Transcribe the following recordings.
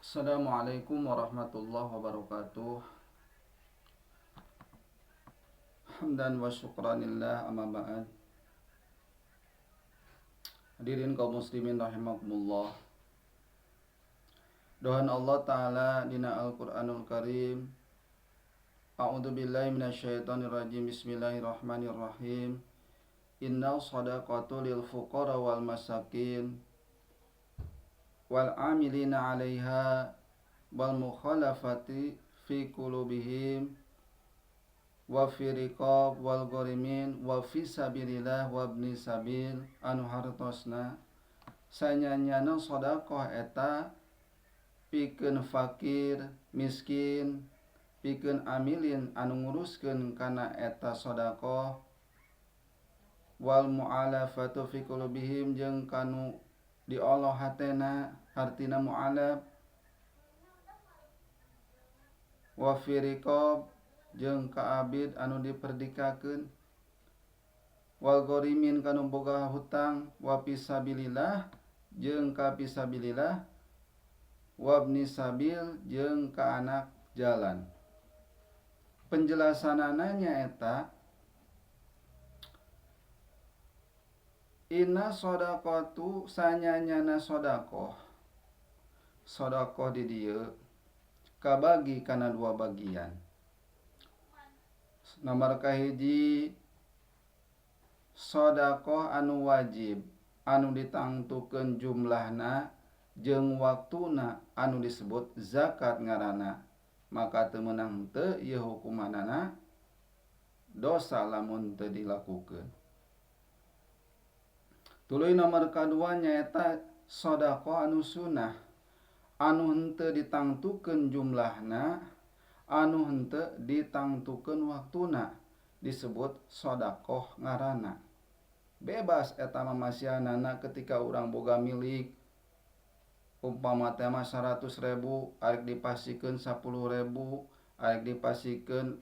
Assalamualaikum warahmatullahi wabarakatuh. Hamdan wa syukranillah amma ba'd. Hadirin kaum muslimin rahimakumullah. Dohan Allah Ta'ala dina Al-Quranul Karim. A'udzu billahi minasyaitonir rajim. Bismillahirrahmanirrahim. Innal shadaqatu lil fuqara wal masakin wal amilina 'alaiha wal mukhalafati fi qulubihim wa fi riqab wal gharimin wa fi sabilillah wa ibni sabil anu hartosna sanyanyana sedekah eta pikeun fakir miskin pikeun amilin anu nguruskeun kana eta sedekah wal mu'alafatu fi qulubihim jeung kanu dioloh hatena hartina mu'alaf wa fi riqab jeung ka abid anu diperdikakeun wal gharimin kanu boga hutang wa fisabilillah jeung ka fisabilillah wa ibni sabil jeung ka anak jalan. Penjelasanana nyaeta inna shadaqatu sanyanyana sedekah di dieu kabagi kana dua bagian. Nomor kahiji sedekah anu wajib anu ditangtukeun jumlahna jeung waktuna anu disebut zakat ngaranna, maka teu meunang teu ieu hukumanana dosa lamun teu dilakukeun. Tuluy nomor kadua nyaeta sedekah anu sunnah anu henteu ditangtukeun jumlahna anu henteu ditangtukeun waktuna disebut sedekah ngaranna. Bebas eta mamasianana ketika urang boga milik umpama teh mah 100.000 arek dipasikeun 10.000 arek dipasikeun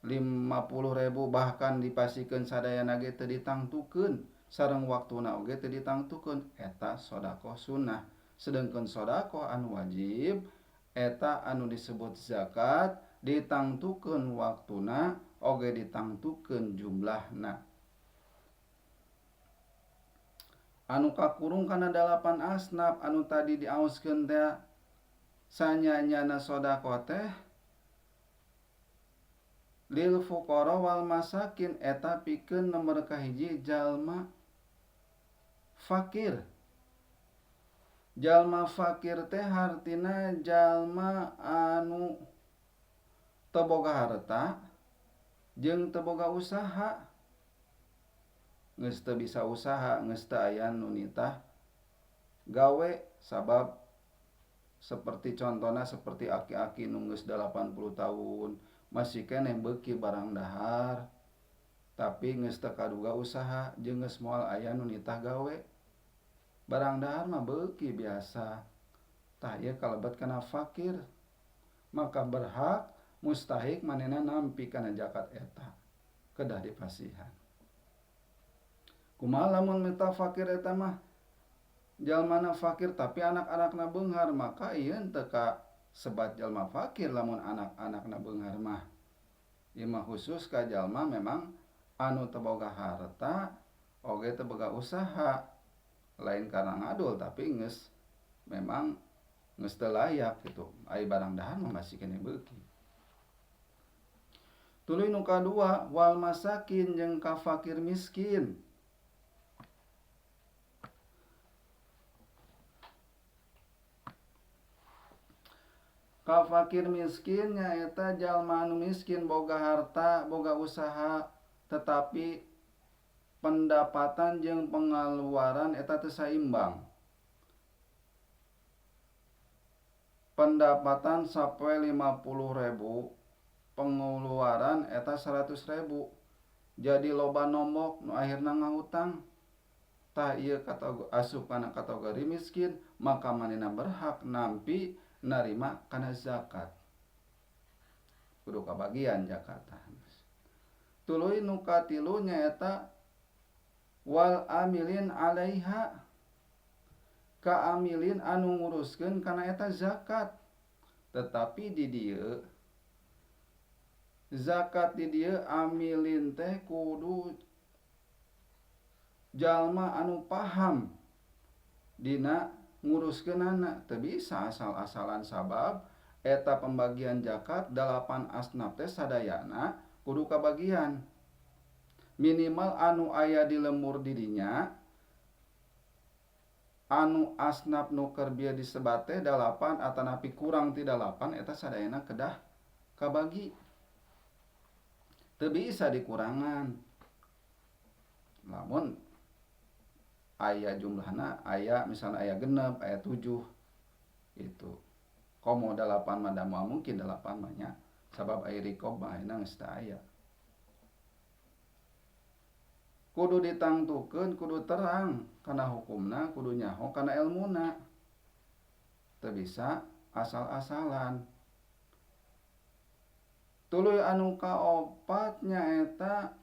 50.000 bahkan dipasikeun sadayana ge teu ditangtukeun sareng waktuna oge teu ditangtukeun eta sedekah sunnah. Sedengkeun sedekah anu wajib eta anu disebut zakat ditangtukeun waktuna oge ditangtukeun jumlahna. Anu kakurung kana 8 asnaf anu tadi diaoskeun teh sanyanyana sedekah teh lil fuqara wal masakin eta pikeun nomor kahiji jalma fakir. Jalma fakir teh hartina jalma anu teu boga harta jeung teu boga usaha. Geus teu bisa usaha, geus teu aya nu nitah gawe sabab seperti contohna seperti aki-aki nu geus 80 tahun masih keneh beuki barang dahar tapi geus teu kaduga usaha jeung geus moal aya nu nitah gawe. Barang dahar mah beuki biasa. Tah ieu kalebet kana fakir, maka berhak mustahik manehna nampi kana zakat eta kedah dipasihan. Kumaha lamun mita fakir eta mah jalmana fakir tapi anak-anakna beunghar, maka ieu teu ka sebat jalma fakir lamun anak-anakna beunghar mah. Ieu mah khusus ka jalma memang anu teu boga harta oge teu boga usaha. Lain karena ngadul tapi geus memang geus teu layak kitu. Ai barang dahar mah masih keneh beuki. Tuluy nu kadua wal masakin jeung ka fakir miskin. Ka fakir miskin nyaeta jalma anu miskin boga harta, boga usaha tetapi pendapatan jeung pengeluaran eta teu saimbang. Pendapatan sapoe 50.000, pengeluaran eta 100.000. Jadi loba nombok nu akhirna ngahutang. Tah ieu asup kana kategori miskin, maka manehna berhak nampi narima kana zakat. Kudu kabagian zakat. Tuluy nu katilu nyaeta wal amilin 'alaiha kaamilin anu nguruskeun kana eta zakat. Tetapi di dieu zakat di dieu amilin teh kudu jalma anu paham dina nguruskeunana. Teu bisa asal-asalan sabab eta pembagian zakat 8 asnaf teh sadayana kudu kabagian. Minimal anu aya di lemur dirinya anu asnaf nu keur bieu disebat teh 8 atanapi kurang ti 8 eta sadayana kedah kabagi. Teu bisa dikurangan. Lamun aya jumlahna aya misalnya aya 6 aya 7 itu. Komo 8 mah da mungkin 8 mah nya. Sabab aya rikob mah ayeuna geus teu aya. Kudu ditangtukeun, kudu terang kana hukumna, kudu nyaho kana ilmuna. Teu bisa asal-asalan. Tuluy anu kaopat nyaeta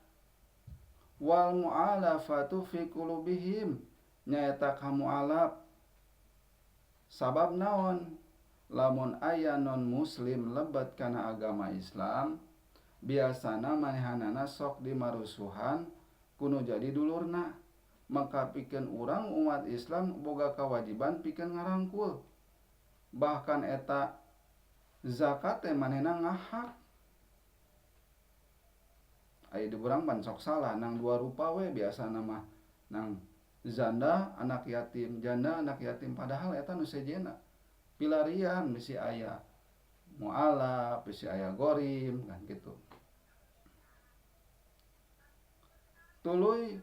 wal mu'alafatu fi qulubihim, nyaeta kamu'alaf. Sabab naon? Lamun aya non muslim lebet kana agama Islam, biasana manehanana sok dimarusuhan kuno jadi dulurna. Maka pikeun urang umat Islam boga kewajiban pikeun ngarangkul. Bahkan eta zakat teh manehna ngahak. Aya di urang pan sok salah nang 2 rupa we biasana mah nang janda anak yatim, janda anak yatim, padahal eta nu sejena pilarian bisi aya mu'alaf, bisi aya gorim kan gitu. Tuluy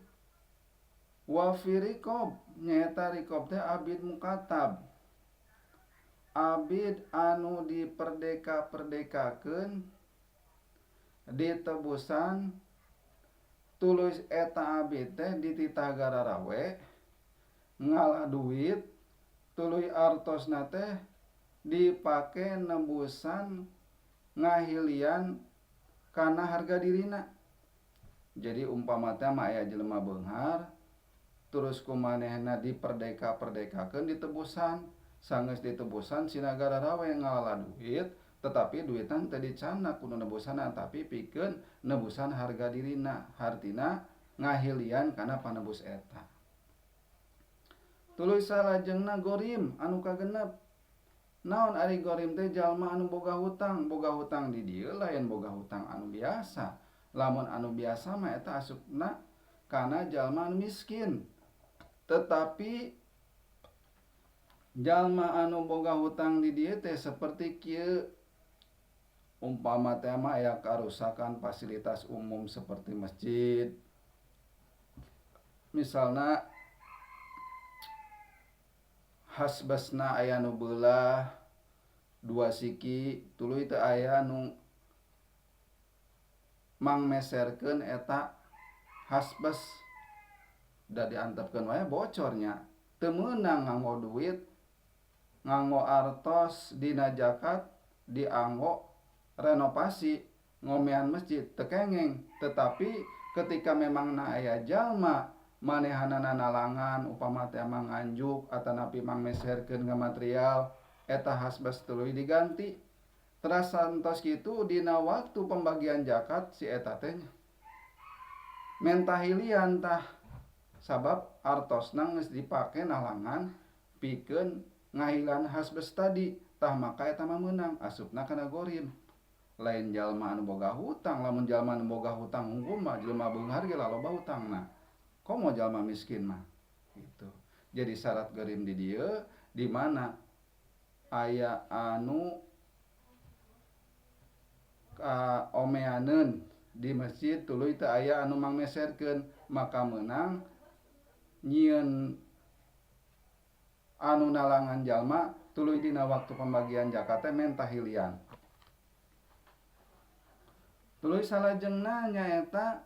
wa fi riqab, nyaeta riqab teh abid mukatab. Abid anu diperdeka-perdekakeun ditebusan. Tuluy eta abid teh dititah gararawe ngalah duit. Tuluy artosna teh dipake nembusan ngahilian kana harga dirina. Jadi umpama teh mah aya jelema beunghar terus kumanehna diperdeka-perdekakeun ditebusan, sanggeus ditebusan si nagara rawe ngalalah duit, tetapi duitan teu dicanna kudu nebusana tapi pikeun nebusan harga dirina, hartina ngahilian kana panebus eta. Tuluy salajengna gorim anu kagenep. Naon ari gorim teh? Jalma anu boga hutang. Boga hutang di dieu lain boga hutang anu biasa. Lamun anu biasa mah eta asupna kana jalma anu miskin. Tetapi jalma anu boga hutang di dieu teh saperti kieu. Umpama teh mah aya karusakan fasilitas umum seperti masjid. Misalna hasbasna aya nu beulah 2 siki, tuluy teu aya nu mangmeserkeun eta hasbas, da diantepkeun wae bocornya. Teu meunang nganggo duit, nganggo artos dina zakat, dianggo renovasi ngomean masjid, teu kengeng. Tetapi ketika memang na aya jalma manehanana nalangan upama teh manganjuk atanapi mangmeserkeun ka material, eta hasbas tuluy diganti. Terasantos kitu dina waktu pembagian zakat si eta teh mentahilian tah sabab artosna geus dipake nalangan pikeun ngahilan hasbas tadi, tah maka eta mah meunang asupna kana gorim. Lain jalma anu boga hutang. Lamun jalma anu boga hutang unggul mah jelema beunghar ge loba hutangna. Komo jalma miskin mah gitu. Jadi syarat gorim di dieu di mana aya anu omeaneun di masjid tuluy teu aya anu mangmeserkeun, maka meunang nyieun anu nalangan jalma tuluy dina waktu pembagian zakat teh mentahilian. Tuluy salajengna nyaeta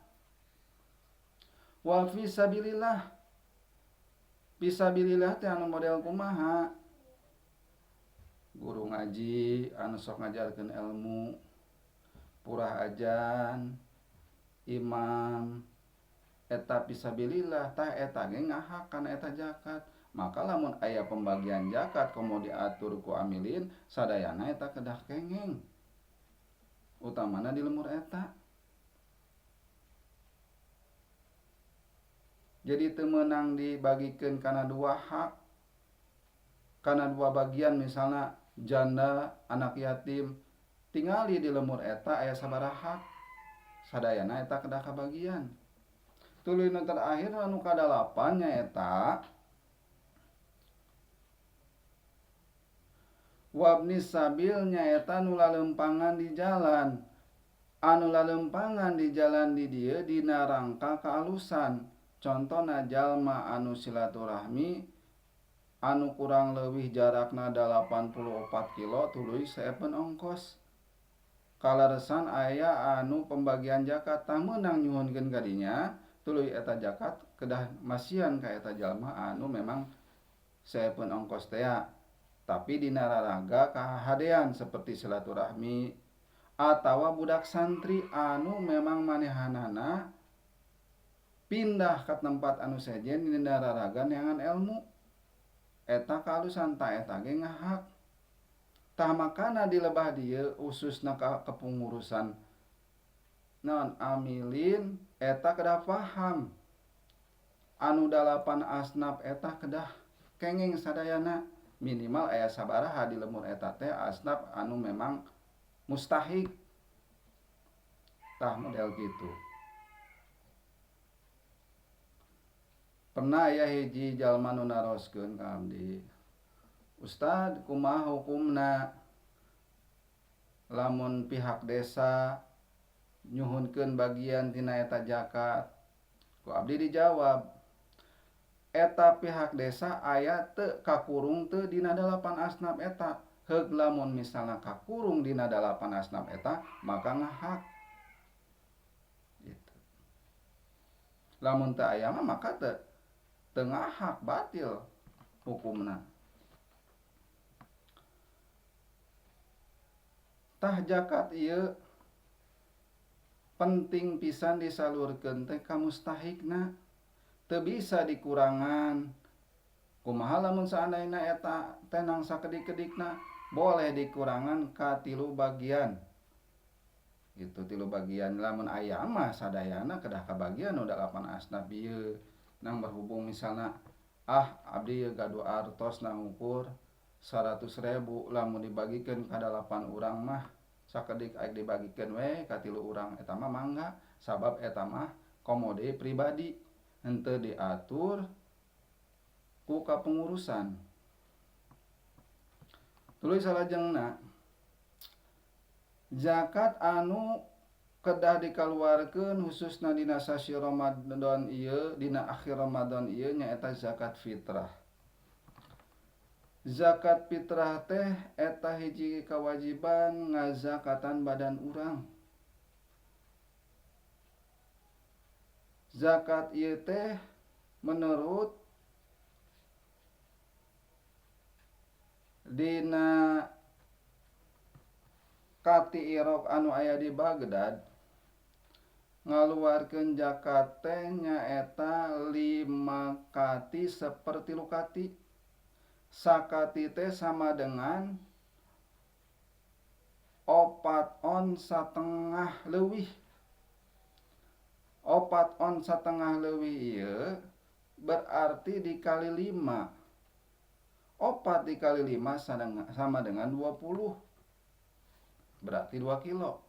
wa fi sabilillah. Fisabilillah teh anu model kumaha? Guru ngaji anu sok ngajarkeun ilmu, purah ajan, imam, eta fisabilillah tah eta ge ngahak kana eta zakat. Maka lamun aya pembagian zakat komo diatur ku amilin sadayana eta kedah kengeng utamana di lemur eta. Jadi teu meunang dibagikeun kana dua hak, kana dua bagian, misalnya janda anak yatim tingali di lemur eta aya sabaraha hak sadayana eta kedah kabagian. Tuluy nu terakhir anu kadalapan nyaeta wabni sabil nyaeta nu lalempangan di jalan. Anu lalempangan di jalan di dieu dina rangka kaalusan. Contona jalma anu silaturahmi anu kurang leuwih jarakna 84 kilo tuluy saepeun ongkos. Kalaresan aya anu pembagian zakat tah meunang nyuhunkeun ka dinya tuluy eta zakat kedah masian ka eta jalma anu memang saepeun ongkos teh. Tapi dina raraga kahadean seperti silaturahmi atawa budak santri anu memang manehanana pindah ke tempat anu sejen dina raraga neangan ilmu eta kalusan ta eta ge ngahak. Tah makana di lebah dieu ususna kepengurusan naon amilin eta kedah paham anu 8 asnaf eta kedah kenging sadayana minimal aya sabaraha di lemur eta teh asnaf anu memang mustahik tah model gitu. Pernah aya hiji jalma nu naroskeun ka abdi, Ustad kumaha hukumna lamun pihak desa nyuhunkeun bagian tina eta zakat. Ku abdi dijawab, eta pihak desa aya teu kakurung teu dina 8 asnaf eta. Heug lamun misalna kakurung dina 8 asnaf eta maka ngahak. Gitu. Lamun teu aya mah maka teu ngahak, batil hukumna. Tah zakat ieu penting pisan disalurkeun teh ka mustahikna, teu bisa dikurangan. Kumaha lamun seandainya eta tenang sakedik-kedikna boleh dikurangan ka 3 bagian. Gitu 3 bagian lamun aya mah sadayana kedah kabagian nu 8 asnaf ieu. Nang berhubung misalna abdi gaduh artos na ngukur 100.000 lamun dibagikeun ka 8 urang mah sakedik aek dibagikeun we ka 3 urang eta mah mangga sabab eta mah komode pribadi henteu diatur ku kapengurusan. Tuluy salajengna zakat anu kedah dikaluarkeun khususna dina sasi Ramadan ieu dina akhir Ramadan ieu nyaeta zakat fitrah. Zakat fitrah teh eta hiji kewajiban ngazakatan badan urang. Zakat ieu teh menurut dina kati Iraq anu aya di Baghdad ngaluarkeun zakat teh nyaeta 5 kati sepertilu kati. Sakati teh sama dengan 4 on satengah leuwih. 4 on satengah leuwih ieu berarti dikali 5. 4 dikali 5 sama dengan 20. Berarti 2 kilo.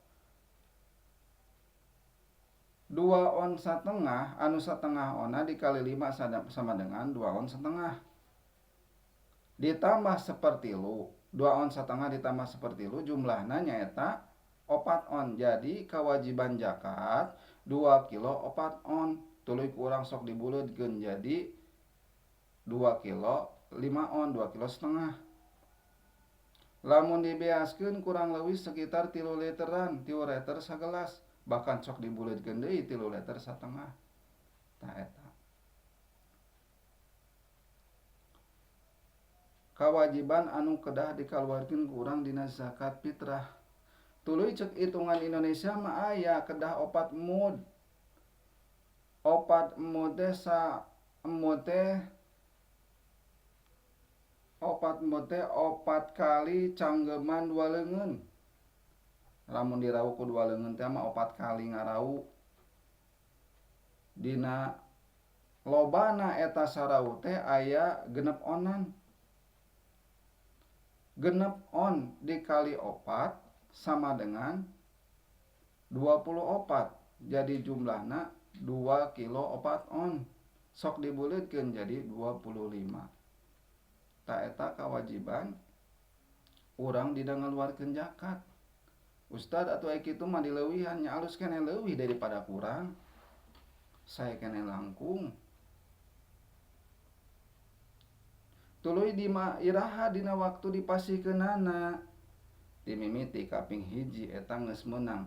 2 on setengah, anu setengah ona dikali 5 sama dengan 2 on setengah. Ditambah sepertilu, 2 on setengah ditambah sepertilu jumlahna nyaeta 4 on. Jadi kewajiban zakat 2 kilo 4 on. Tuluy ku urang sok dibuleutkeun jadi 2 kilo 5 on, 2 kilo setengah. Lamun dibeaskeun kurang leuwih sekitar 3 literan, 3 liter sagelas. Bahkan sok dibuleutkeun deui 3 liter satengah. Tah eta. Kewajiban anu kedah dikaluarkeun ku urang dina zakat fitrah. Tuluy cek hitungan Indonesia mah aya kedah 4 mud. 4 mud teh sa mud teh opat mote opat kali canggeman dua leungeun. Lamun dirau ku dua leungeun teh mah opat kali ngarau. Dina lobana eta sarau teh aya genep onan. Genep on dikali opat sama dengan 24. Jadi jumlahna 2 kilo opat on. Sok dibuleutkeun jadi 25. Ta eta kawajiban urang dina ngaluarkeun zakat. Ustad atuh aya kitu mah dileuwihan nya alus keneh leuwih daripada kurang. Sae keneh langkung. Tuluy iraha dina waktu dipasihkeunana. Dimimiti kaping hiji eta geus meunang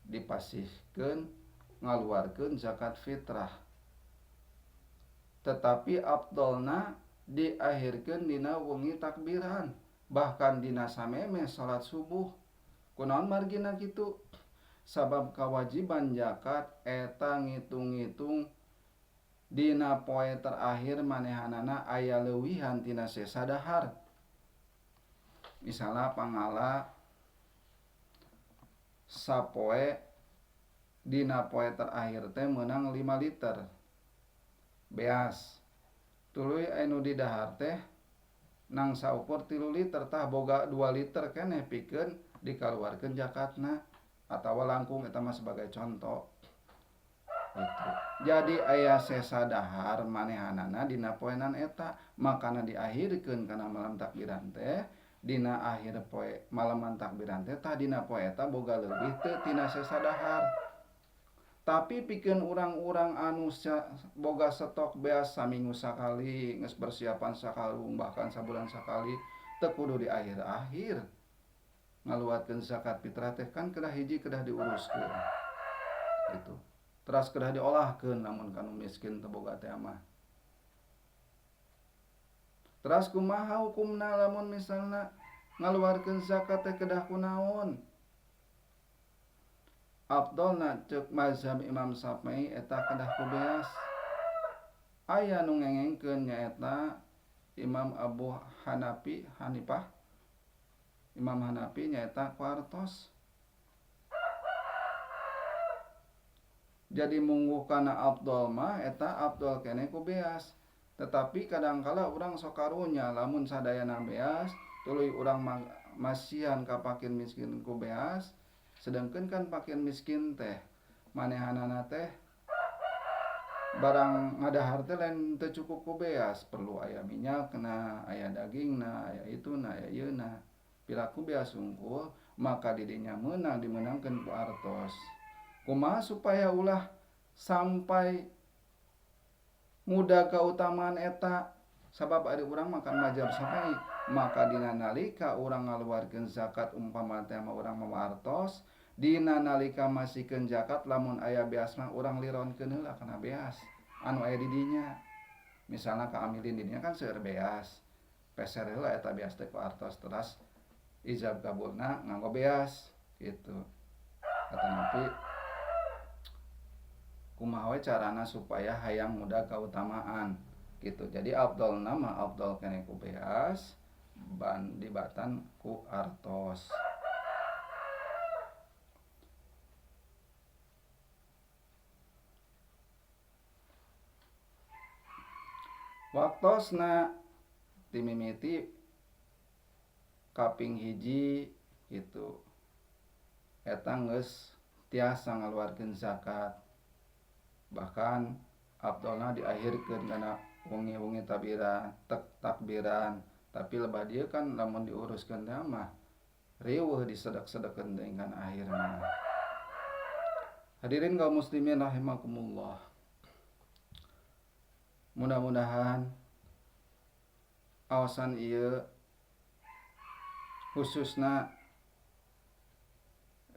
dipasihkeun ngaluarkeun zakat fitrah. Tetapi afdolna diakhirkeun dina wengi takbiran, bahkan dina sameme salat subuh. Kunaon margina kitu? Sabab kawajiban zakat eta ngitung-ngitung dina poe terakhir manehanana aya leuwihan tina sesadahar. Misalna pangala sapoe dina poe terakhir teh meunang 5 liter beas. Tuluy anu di dahar teh nang saukur 3 liter tah boga 2 liter keneh pikeun dikaluarkeun zakatna atawa langkung eta mah sebagai contoh. Gitu. Jadi aya sesadahar manehanana dina poenan eta, makana diakhirkeun kana malam takbiran teh dina akhir poe malaman takbiran teh tah dina poe eta boga leuwih teu tina sesadahar. Tapi pikeun urang-urang anu boga stok beas saminggu sakali, geus persiapan sakalung bahkan sabulan sakali, teu kudu di akhir-akhir ngaluarkeun zakat fitrah teh kan kedah hiji kedah diuruskeun. Gitu. Teras kedah diolahkeun lamun kanu miskin teu boga teh mah. Teras kumaha hukumna lamun misalna ngaluarkeun zakat teh kedah kunaon? Afdolna ceuk mazhab Imam Syafi'i eta kedah ku beas. Aya nu ngengengkeun nyaeta Imam Abu Hanifah. Imam Hanafi nyaeta ku artos. Jadi mungguh kana afdol mah eta afdol keneh ku beas. Tetapi kadangkala urang sok karunya lamun sadayana beas, tuluy urang masihan kapakin miskin ku beas. Sedangkan kan pakaian miskin teh manehanana teh barang ngadahar teh lain teu cukup ku beas, perlu aya minyakna, aya dagingna, aya ituna, aya ieuna. Pilaku beas unggul, maka didinya meunang dimenangkeun ku artos. Kumaha supaya ulah sampai mudah kautamaan eta? Sabab ari urang makan mazhab Syafi'i, maka dina nalika urang ngaluarkeun zakat umpama teh mah urang mawartos, dina nalika masihkeun zakat lamun aya beas mah urang lironkeun heula kana beas anu aya di dinya. Misalna kaamilin di dinya kan seueur beas, peser heula eta beas teh ku artos teras ijab kabulna nganggo beas gitu. Kata Nabi, kumaha we carana supaya hayang mudah kautamaan gitu. Jadi afdolna mah afdol keneh ku beas dibatan ku artos. Waktosna timimiti kaping hiji gitu. Eta geus tiasa ngaluarkeun zakat. Bahkan afdolna diakhirkeun kana wengi-wengi takbiran. Tapi lebah dieu kan lamun diuruskeun teh mah riweuh disedek-sedekeun teh kana akhirna. Hadirin kaum muslimin rahimakumullah. Mudah-mudahan awasan ieu khususna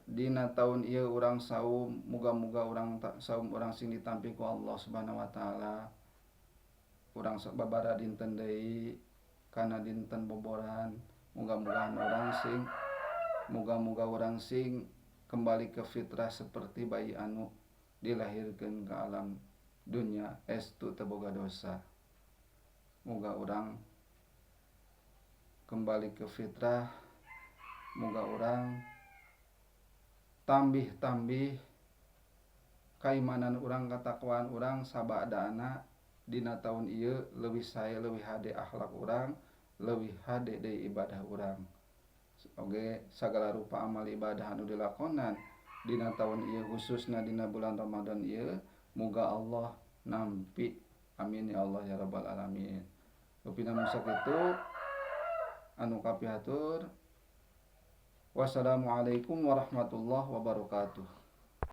dina taun ieu urang saum, muga-muga urang saum urang sing ditampi ku Allah Subhanahu wa taala. Urang sababaraha dinten deui kana dinten boboran, muga-muga urang sing kembali ke fitrah seperti bayi anu dilahirkeun ke alam dunya estu teu boga dosa. Muga urang kembali ke fitrah. Muga urang tambih-tambih kaimanan urang, katakwaan urang sabadana dina taun ieu leuwih sae leuwih hade akhlak urang, leuwih hade deui ibadah urang. Oge sagala rupa amal ibadah anu dilakonan dina taun ieu khususna dina bulan Ramadan ieu muga Allah nampi. Amin ya Allah ya rabbal alamin. Upina nu sakitu anu kapihatur. Wassalamualaikum warahmatullahi wabarakatuh.